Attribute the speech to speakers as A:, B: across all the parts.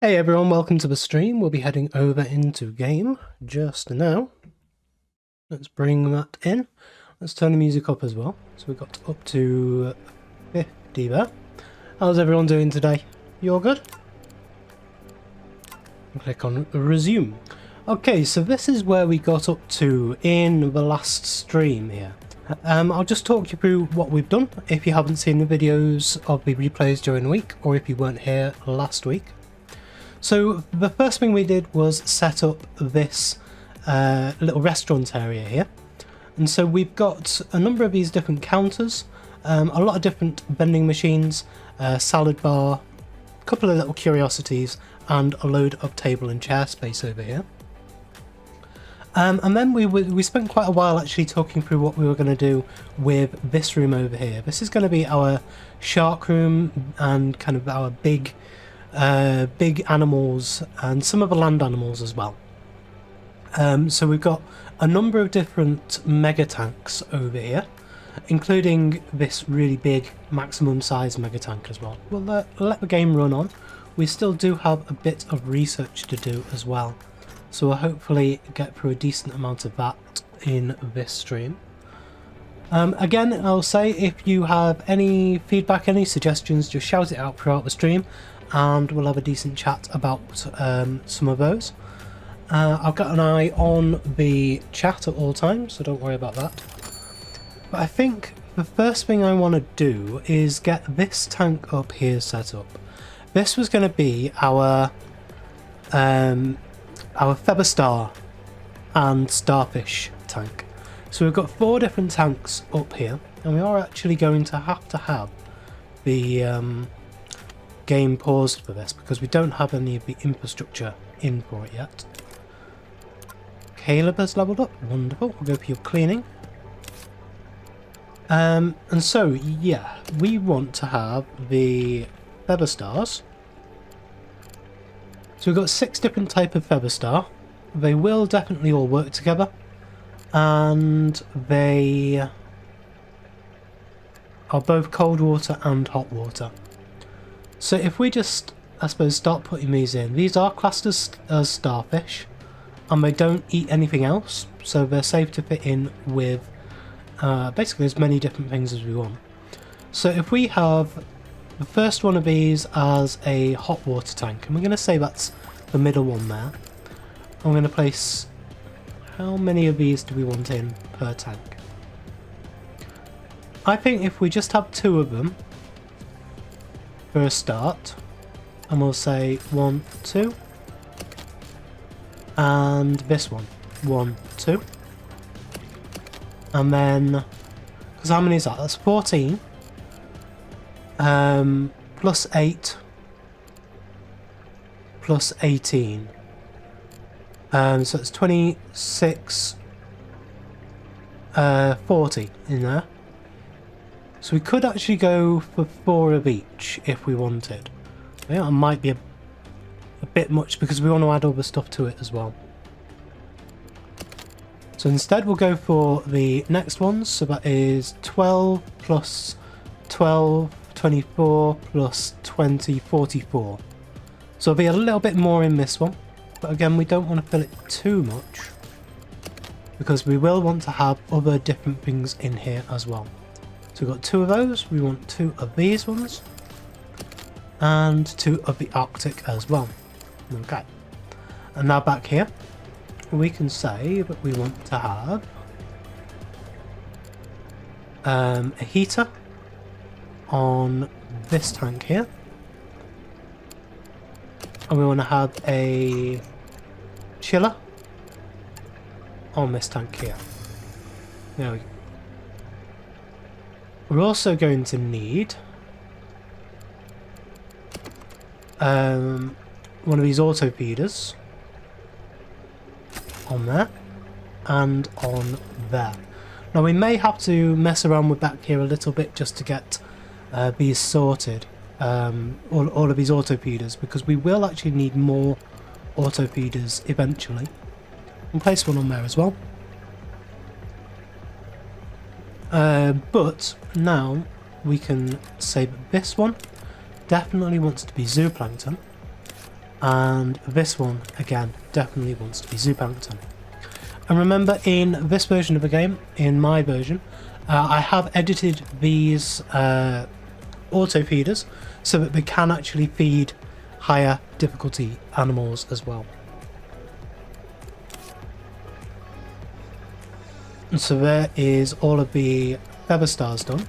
A: Hey everyone, welcome to the stream. We'll be heading over into game just now. Let's bring that in. Let's turn the music up as well. So we got up to 50 there. How's everyone doing today? You all good? Click on resume. Okay, so this is where we got up to in the last stream here. I'll just talk you through what we've done if you haven't seen the videos of the replays during the week, or if you weren't here last week. So the first thing we did was set up this little restaurant area here. And so we've got a number of these different counters, a lot of different vending machines, salad bar, a couple of little curiosities, and a load of table and chair space over here. And then we spent quite a while actually talking through what we were going to do with this room over here. This is going to be our shark room and kind of our big animals and some of the land animals as well. So we've got a number of different mega tanks over here, including this really big maximum size mega tank as well. We'll let the game run on. We still do have a bit of research to do as well, so we'll hopefully get through a decent amount of that in this stream. Again, I'll say if you have any feedback, any suggestions, just shout it out throughout the stream, and we'll have a decent chat about some of those. I've got an eye on the chat at all times, so don't worry about that. But I think the first thing I want to do is get this tank up here set up. This was going to be our Feather Star and Starfish tank. So we've got 4 different tanks up here, and we are actually going to have the game paused for this because we don't have any of the infrastructure in for it yet. Caleb has leveled up, wonderful. We'll go for your cleaning. And so yeah, we want to have the feather stars. So we've got 6 different type of feather star. They will definitely all work together, and they are both cold water and hot water. So if we just, I suppose, start putting these in, these are classed as starfish, and they don't eat anything else, so they're safe to fit in with basically as many different things as we want. So if we have the first one of these as a hot water tank, and we're going to say that's the middle one there, I'm going to place, how many of these do we want in per tank? I think if we just have 2 of them for a start, and we'll say 1, 2, and this one, 1, 2, and then, because how many is that? That's 14, plus 8, plus 18, so it's 26, 40 in there. So we could actually go for 4 of each if we wanted. Yeah, it might be a bit much because we want to add all the stuff to it as well. So instead we'll go for the next ones. So that is 12 plus 12, 24 plus 20, 44. So there'll be a little bit more in this one. But again, we don't want to fill it too much because we will want to have other different things in here as well. So we've got 2 of those, we want 2 of these ones, and 2 of the Arctic as well. Okay, and now back here, we can say that we want to have a heater on this tank here, and we want to have a chiller on this tank here. There we go. We're also going to need one of these auto feeders on there and on there. Now we may have to mess around with back here a little bit just to get these sorted, all of these auto feeders, because we will actually need more auto feeders eventually. And place one on there as well. But now we can say that this one definitely wants to be zooplankton, And this one, again, definitely wants to be zooplankton. And remember, in this version of the game, in my version, I have edited these auto feeders so that they can actually feed higher difficulty animals as well. And so there is all of the feather stars done.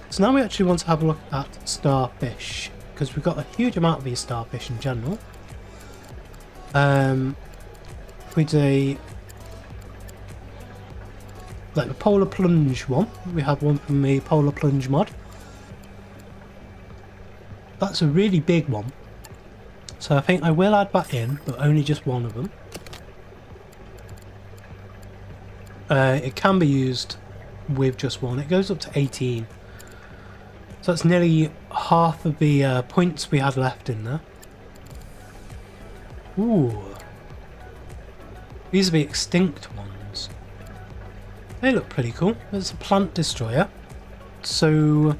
A: So now we actually want to have a look at starfish, because we've got a huge amount of these starfish in general. If we do like the polar plunge one, we have one from the polar plunge mod. That's a really big one, so I think I will add that in, but only just one of them. It can be used with just one. It goes up to 18, so that's nearly half of the points we had left in there. Ooh, these are the extinct ones. They look pretty cool. There's a plant destroyer, so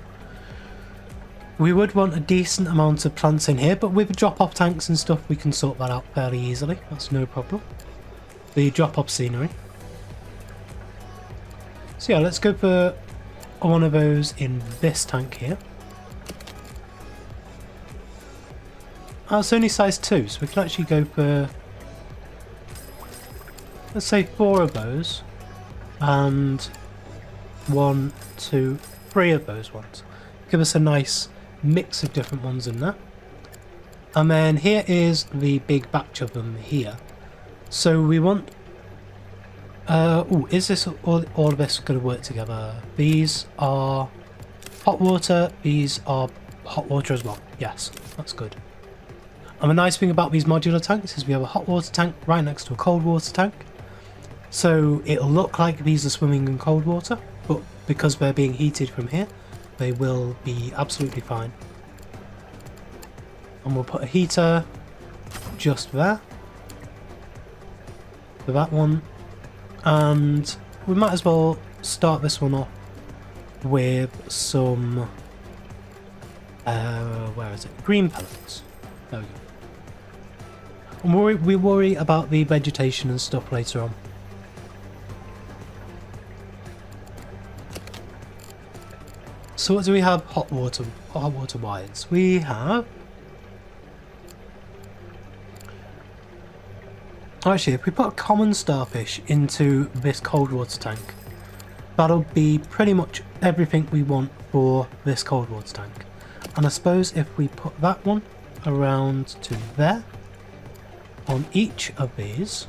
A: we would want a decent amount of plants in here, but with the drop-off tanks and stuff we can sort that out fairly easily. That's no problem. The drop-off scenery. So yeah, let's go for one of those in this tank here. Oh, it's only size 2, so we can actually go for, let's say 4 of those, and 1, 2, 3 of those ones. Give us a nice mix of different ones in there. And then here is the big batch of them here. So we want, is this all of this going to work together? These are hot water, these are hot water as well. Yes, that's good. And the nice thing about these modular tanks is we have a hot water tank right next to a cold water tank. So it'll look like these are swimming in cold water, but because they're being heated from here, they will be absolutely fine. And we'll put a heater just there for that one. And we might as well start this one off with some, where is it? Green pellets. There we go. And we worry about the vegetation and stuff later on. So what do we have hot water wise? We have, actually, if we put a common starfish into this cold water tank, that'll be pretty much everything we want for this cold water tank. And I suppose if we put that one around to there on each of these,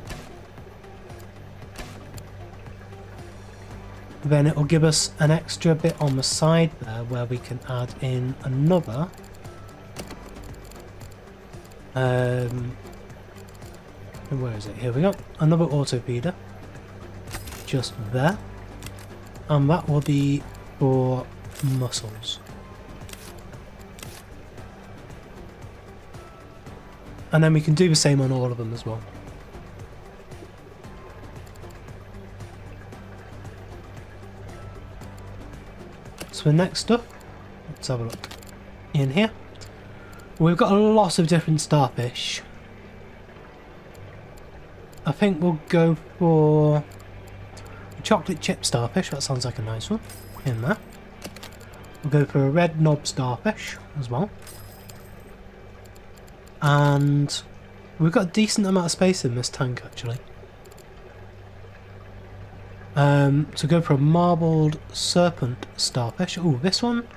A: then it will give us an extra bit on the side there where we can add in another where is it? Here we go. Another auto feeder just there, and that will be for mussels. And then we can do the same on all of them as well. So next up, let's have a look in here. We've got a lot of different starfish. I think we'll go for a chocolate chip starfish. That sounds like a nice one in there. We'll go for a red knob starfish as well. And we've got a decent amount of space in this tank actually. So go for a marbled serpent starfish. Oh, this one?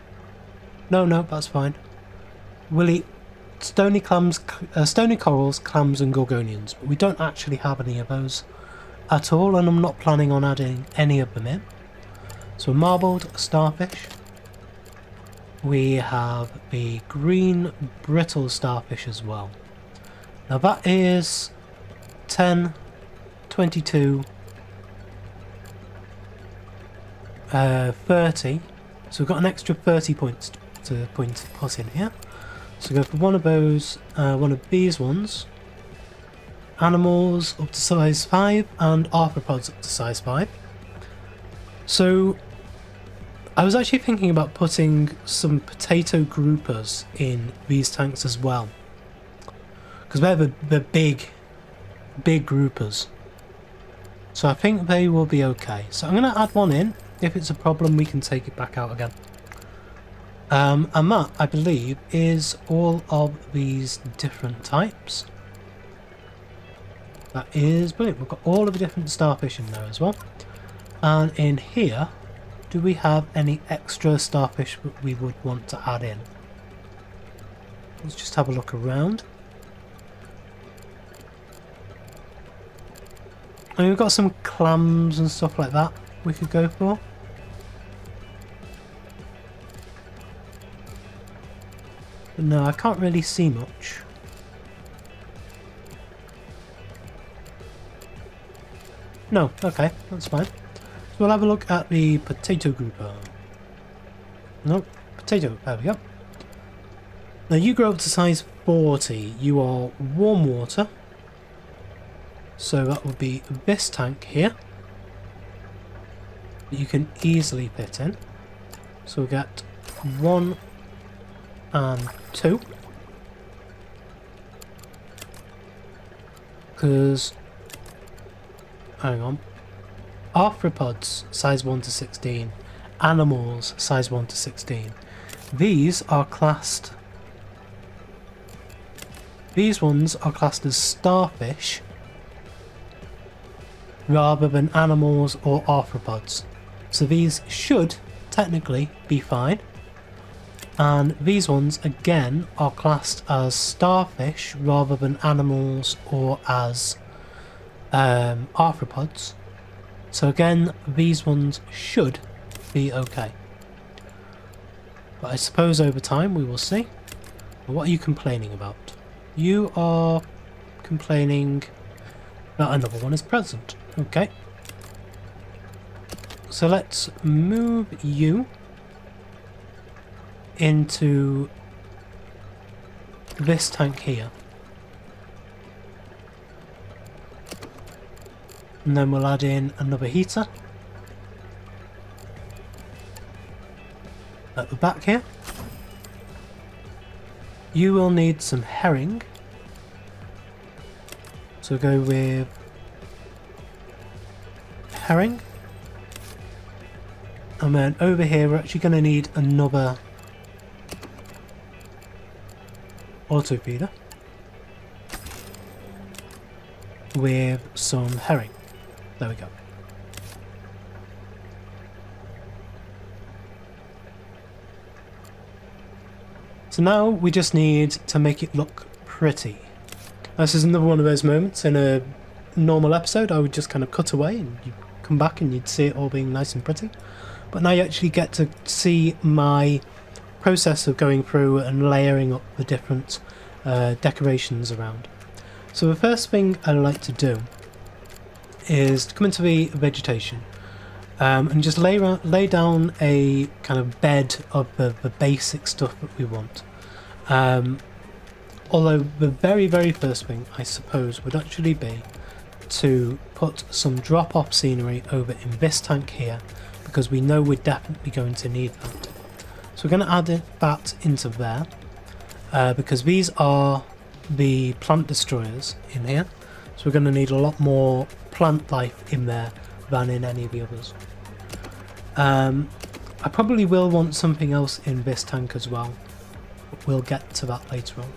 A: No, that's fine. We'll eat stony clams, stony corals, clams and gorgonians, but we don't actually have any of those at all, and I'm not planning on adding any of them in. So a marbled starfish. We have the green brittle starfish as well. Now that is 10, 22, 30, so we've got an extra 30 points to put in here. So go for one of those, one of these ones. Animals up to size 5 and arthropods up to size 5. So I was actually thinking about putting some potato groupers in these tanks as well, because they're the big groupers. So I think they will be okay. So I'm going to add one in. If it's a problem, we can take it back out again. And that, I believe, is all of these different types. That is brilliant. We've got all of the different starfish in there as well. And in here, do we have any extra starfish that we would want to add in? Let's just have a look around. And we've got some clams and stuff like that we could go for. But no, I can't really see much. No, okay, that's fine. So we'll have a look at the potato grouper. No, potato, there we go. Now you grow up to size 40. You are warm water. So that would be this tank here. That you can easily fit in. So we'll get 1 and 2. Because, hang on. Arthropods, size 1 to 16. Animals, size 1 to 16. These are classed... These ones are classed as starfish rather than animals or arthropods. So these should technically be fine. And these ones again are classed as starfish rather than animals or as arthropods. So again, these ones should be okay. But I suppose over time we will see. What are you complaining about? You are complaining that another one is present. Okay. So let's move you into this tank here. And then we'll add in another heater at the back here. You will need some herring. So go with herring. And then over here we're actually going to need another auto feeder with some herring. There we go. So now we just need to make it look pretty. This is another one of those moments. In a normal episode I would just kind of cut away and you come back and you'd see it all being nice and pretty. But now you actually get to see my process of going through and layering up the different decorations around. So the first thing I like to do is to come into the vegetation and just lay down a kind of bed of the basic stuff that we want. Although the very first thing I suppose would actually be to put some drop-off scenery over in this tank here, because we know we're definitely going to need that. So we're going to add that into there, because these are the plant destroyers in here. So we're going to need a lot more plant life in there than in any of the others. I probably will want something else in this tank as well, but we'll get to that later on.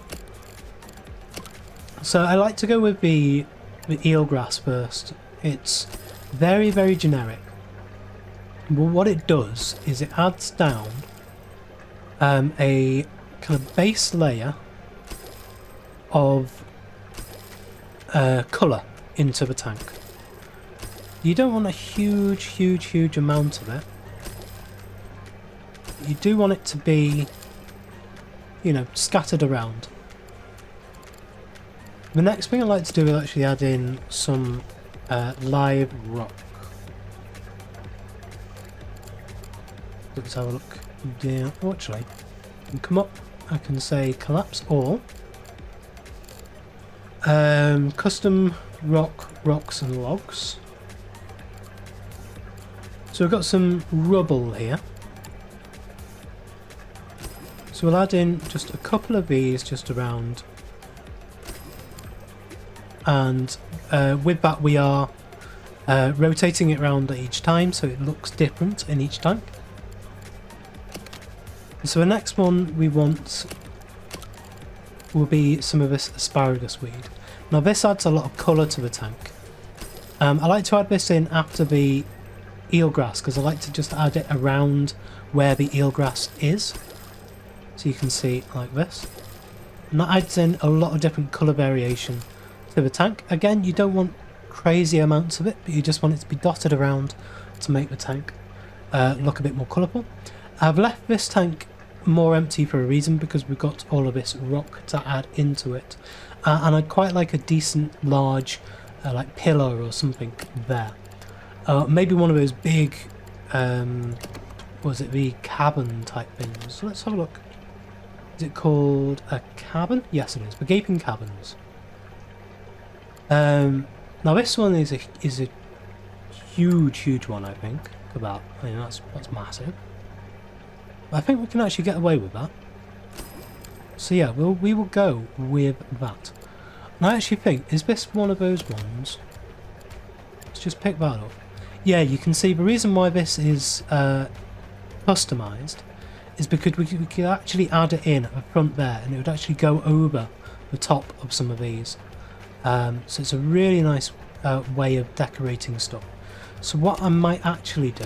A: So I like to go with the eelgrass first. It's very generic. But what it does is it adds down a kind of base layer of colour into the tank. You don't want a huge amount of it. You do want it to be, you know, scattered around. The next thing I like to do is actually add in some live rock. Let's have a look. Yeah, oh, actually, I can come up. I can say collapse all. Custom rocks and logs. So we've got some rubble here. So we'll add in just a couple of these just around and with that we are rotating it around each time so it looks different in each tank. So the next one we want will be some of this Asparagus Weed. Now this adds a lot of colour to the tank. I like to add this in after the Eelgrass because I like to just add it around where the Eelgrass is. So you can see like this. And that adds in a lot of different colour variation to the tank. Again, you don't want crazy amounts of it, but you just want it to be dotted around to make the tank look a bit more colourful. I've left this tank more empty for a reason because we've got all of this rock to add into it. And I'd quite like a decent large like pillar or something there. Maybe one of those big, was it the cabin type things? So let's have a look. Is it called a cabin? Yes it is, the gaping caverns. Now this one is a huge one I think. About, I mean that's massive. I think we can actually get away with that. So yeah, we will go with that. And I actually think, is this one of those ones? Let's just pick that up. Yeah, you can see the reason why this is customized is because we could actually add it in at the front there and it would actually go over the top of some of these. So it's a really nice way of decorating stuff. So what I might actually do,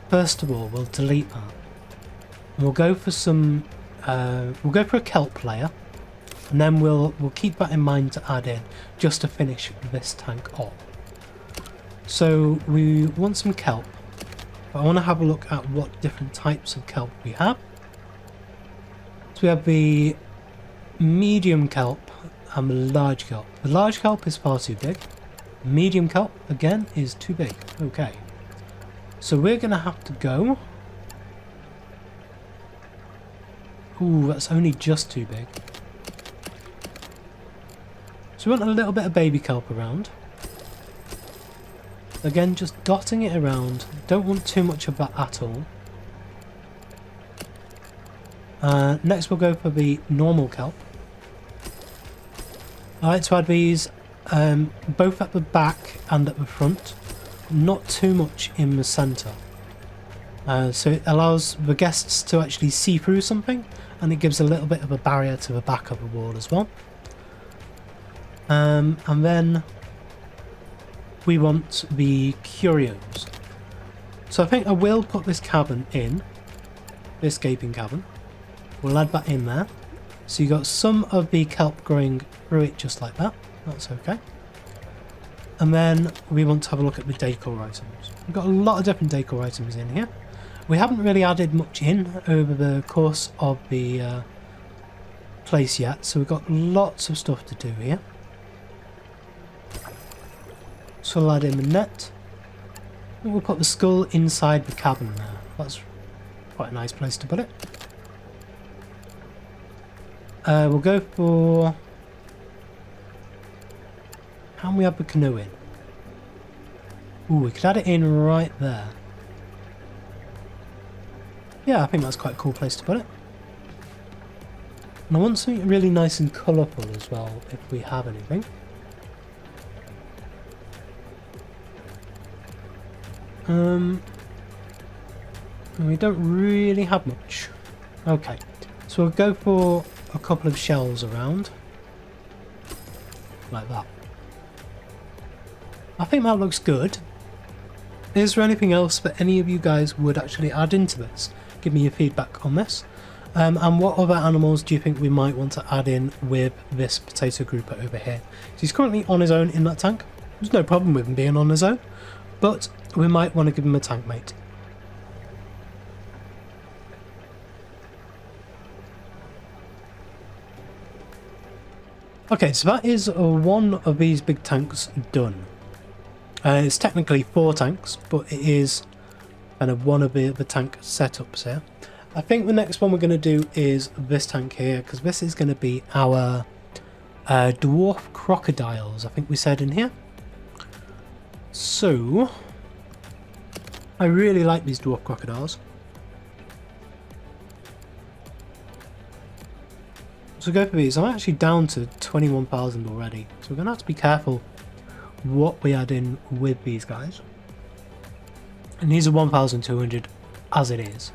A: first of all, we'll delete that. And we'll go for some, we'll go for a Kelp Layer, and then we'll keep that in mind to add in, just to finish this tank off. So we want some kelp, but I want to have a look at what different types of kelp we have. So we have the medium kelp and the large kelp. The large kelp is far too big. The medium kelp, again, is too big. Okay. So we're going to have to go... Ooh, that's only just too big. So we want a little bit of baby kelp around. Again, just dotting it around. Don't want too much of that at all. Next we'll go for the normal kelp. I like to add these both at the back and at the front. Not too much in the centre. So it allows the guests to actually see through something, and it gives a little bit of a barrier to the back of the wall as well. And then we want the Curios. So I think I will put this cavern in, this gaping cavern. We'll add that in there. So you got some of the kelp growing through it just like that. That's okay. And then we want to have a look at the decor items. We've got a lot of different decor items in here. We haven't really added much in over the course of the place yet, so we've got lots of stuff to do here. So we'll add in the net. And we'll put the skull inside the cabin there. That's quite a nice place to put it. We'll go for... How can we have the canoe in? Ooh, we could add it in right there. Yeah, I think that's quite a cool place to put it. And I want something really nice and colourful as well, if we have anything. And we don't really have much. Okay, so we'll go for a couple of shells around. Like that. I think that looks good. Is there anything else that any of you guys would actually add into this? Give me your feedback on this. And what other animals do you think we might want to add in with this potato grouper over here? So he's currently on his own in that tank. There's no problem with him being on his own, but we might want to give him a tank mate. Okay, so that is one of these big tanks done. It's technically 4 tanks, but it is kind of one of the tank setups here. I think the next one we're going to do is this tank here, because this is going to be our dwarf crocodiles, I think we said in here. So, I really like these dwarf crocodiles. So go for these. I'm actually down to 21,000 already. So we're going to have to be careful what we add in with these guys. And these are 1,200 as it is.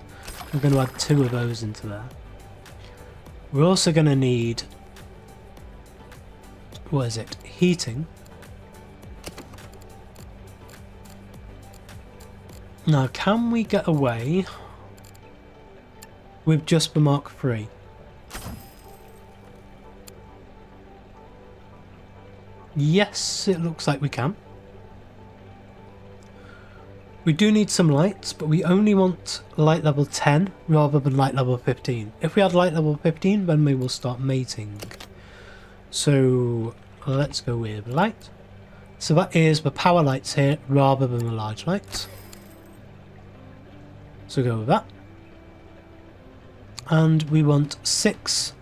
A: We're going to add 2 of those into there. We're also going to need, what is it, heating. Now, can we get away with just the Mark III? Yes, it looks like we can. We do need some lights, but we only want light level 10 rather than light level 15. If we had light level 15, then we will start mating. So let's go with light. So that is the power lights here rather than the large lights. So go with that. And we want 6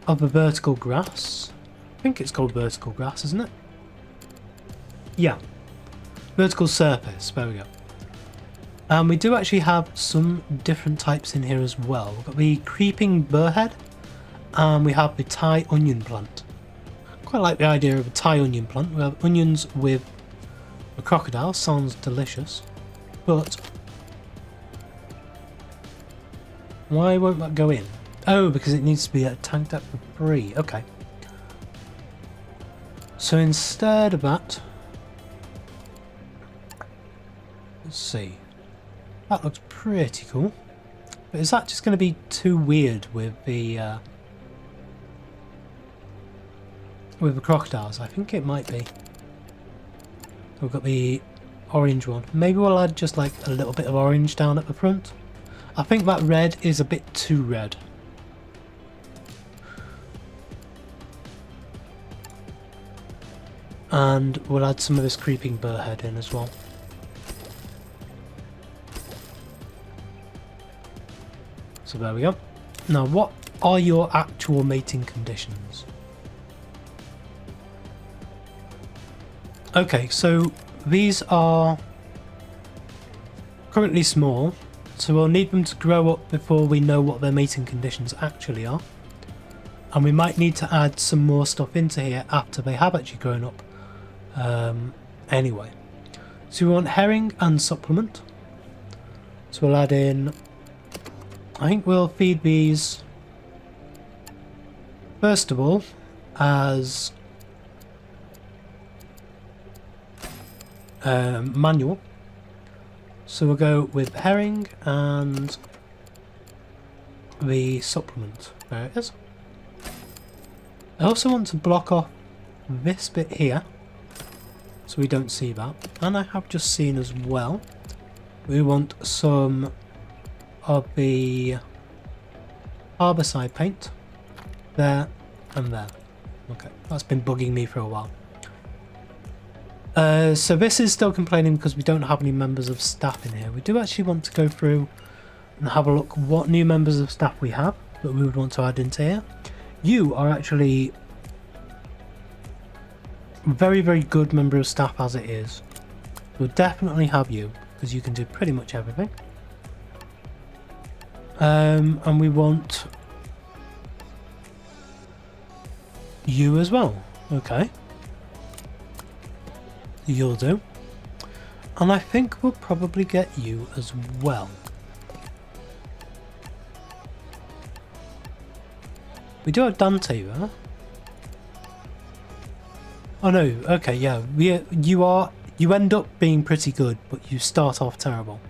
A: of the vertical grass. I think it's called vertical grass, isn't it? Yeah. Vertical surface, there we go. And we do actually have some different types in here as well. We've got the creeping burrhead, and we have the Thai onion plant. Quite like the idea of a Thai onion plant. We have onions with a crocodile, sounds delicious. But why won't that go in? Oh, because it needs to be at a tank depth of 3. Okay. So instead of that, let's see. That looks pretty cool. But is that just going to be too weird with the crocodiles? I think it might be. We've got the orange one. Maybe we'll add just like a little bit of orange down at the front. I think that red is a bit too red. And we'll add some of this creeping burrhead in as well. So there we go. Now, what are your actual mating conditions? Okay, so these are currently small, so we'll need them to grow up before we know what their mating conditions actually are. And we might need to add some more stuff into here after they have actually grown up. Anyway, so we want herring and supplement. So we'll add in, I think we'll feed these first of all as manual. So we'll go with herring and the supplement. There it is. I also want to block off this bit here so we don't see that. And I have just seen as well, we want some of the Harborside paint there and there. Okay, that's been bugging me for a while. So this is still complaining because we don't have any members of staff in here. We do actually want to go through and have a look what new members of staff we have that we would want to add into here. You are actually a very, very good member of staff as it is. We'll definitely have you because you can do pretty much everything. And we want you as well. Okay. You'll do. And I think we'll probably get you as well. We do have Dante there. Oh no, okay, yeah. You end up being pretty good, but you start off terrible.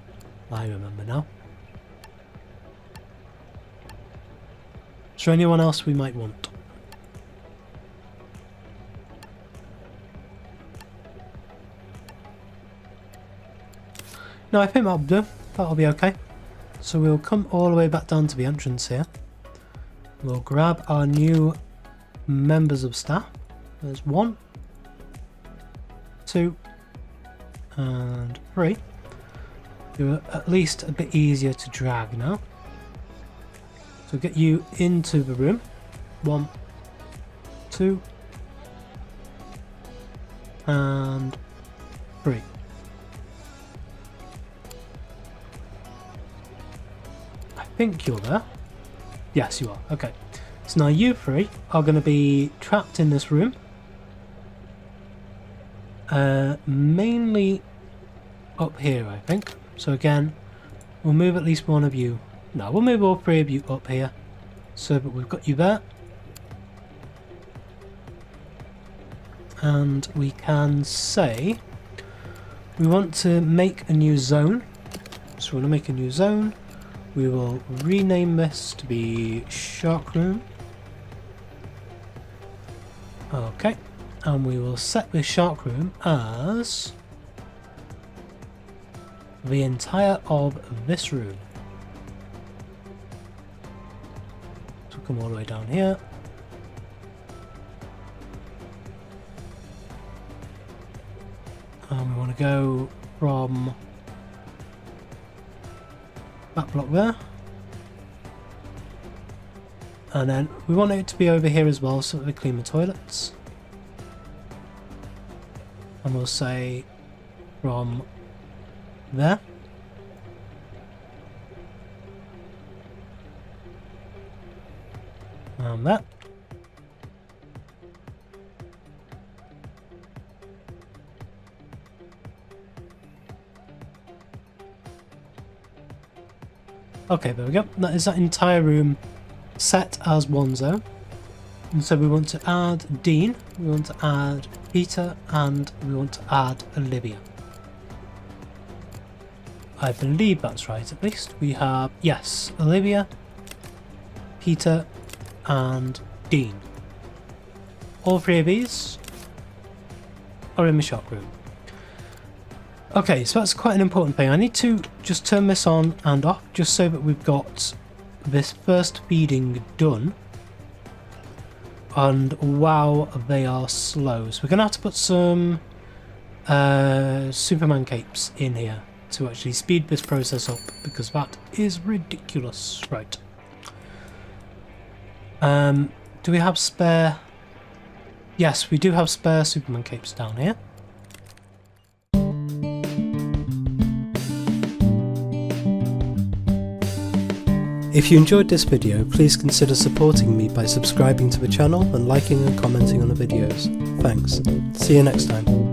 A: I remember now. Is there anyone else we might want? No, I think that'll do. That'll be okay. So we'll come all the way back down to the entrance here. We'll grab our new members of staff. There's 1, 2, and 3. They're at least a bit easier to drag now. So get you into the room. 1, 2, and 3. I think you're there. Yes, you are. Okay. So now you three are going to be trapped in this room. Mainly up here, I think. So again, we'll move at least one of you. No, we'll move all three of you up here. So that we've got you there. And we can say we want to make a new zone. So we want to make a new zone. We will rename this to be Shark Room. Okay. And we will set this Shark Room as the entire of this room. So come all the way down here. And we want to go from that block there. And then we want it to be over here as well so that we clean the toilets. And we'll say from there. And that. Okay, there we go. That is that entire room set as one zone. And so we want to add Dean, we want to add Peter, and we want to add Olivia. I believe that's right, at least. We have, yes, Olivia, Peter, and Dean. All three of these are in the Shark Room. Okay, so that's quite an important thing. I need to just turn this on and off, just so that we've got this first feeding done. And wow, they are slow. So we're going to have to put some Superman capes in here to actually speed this process up, because that is ridiculous. Right. Do we have spare? Yes, we do have spare Superman capes down here. If you enjoyed this video, please consider supporting me by subscribing to the channel and liking and commenting on the videos. Thanks. See you next time.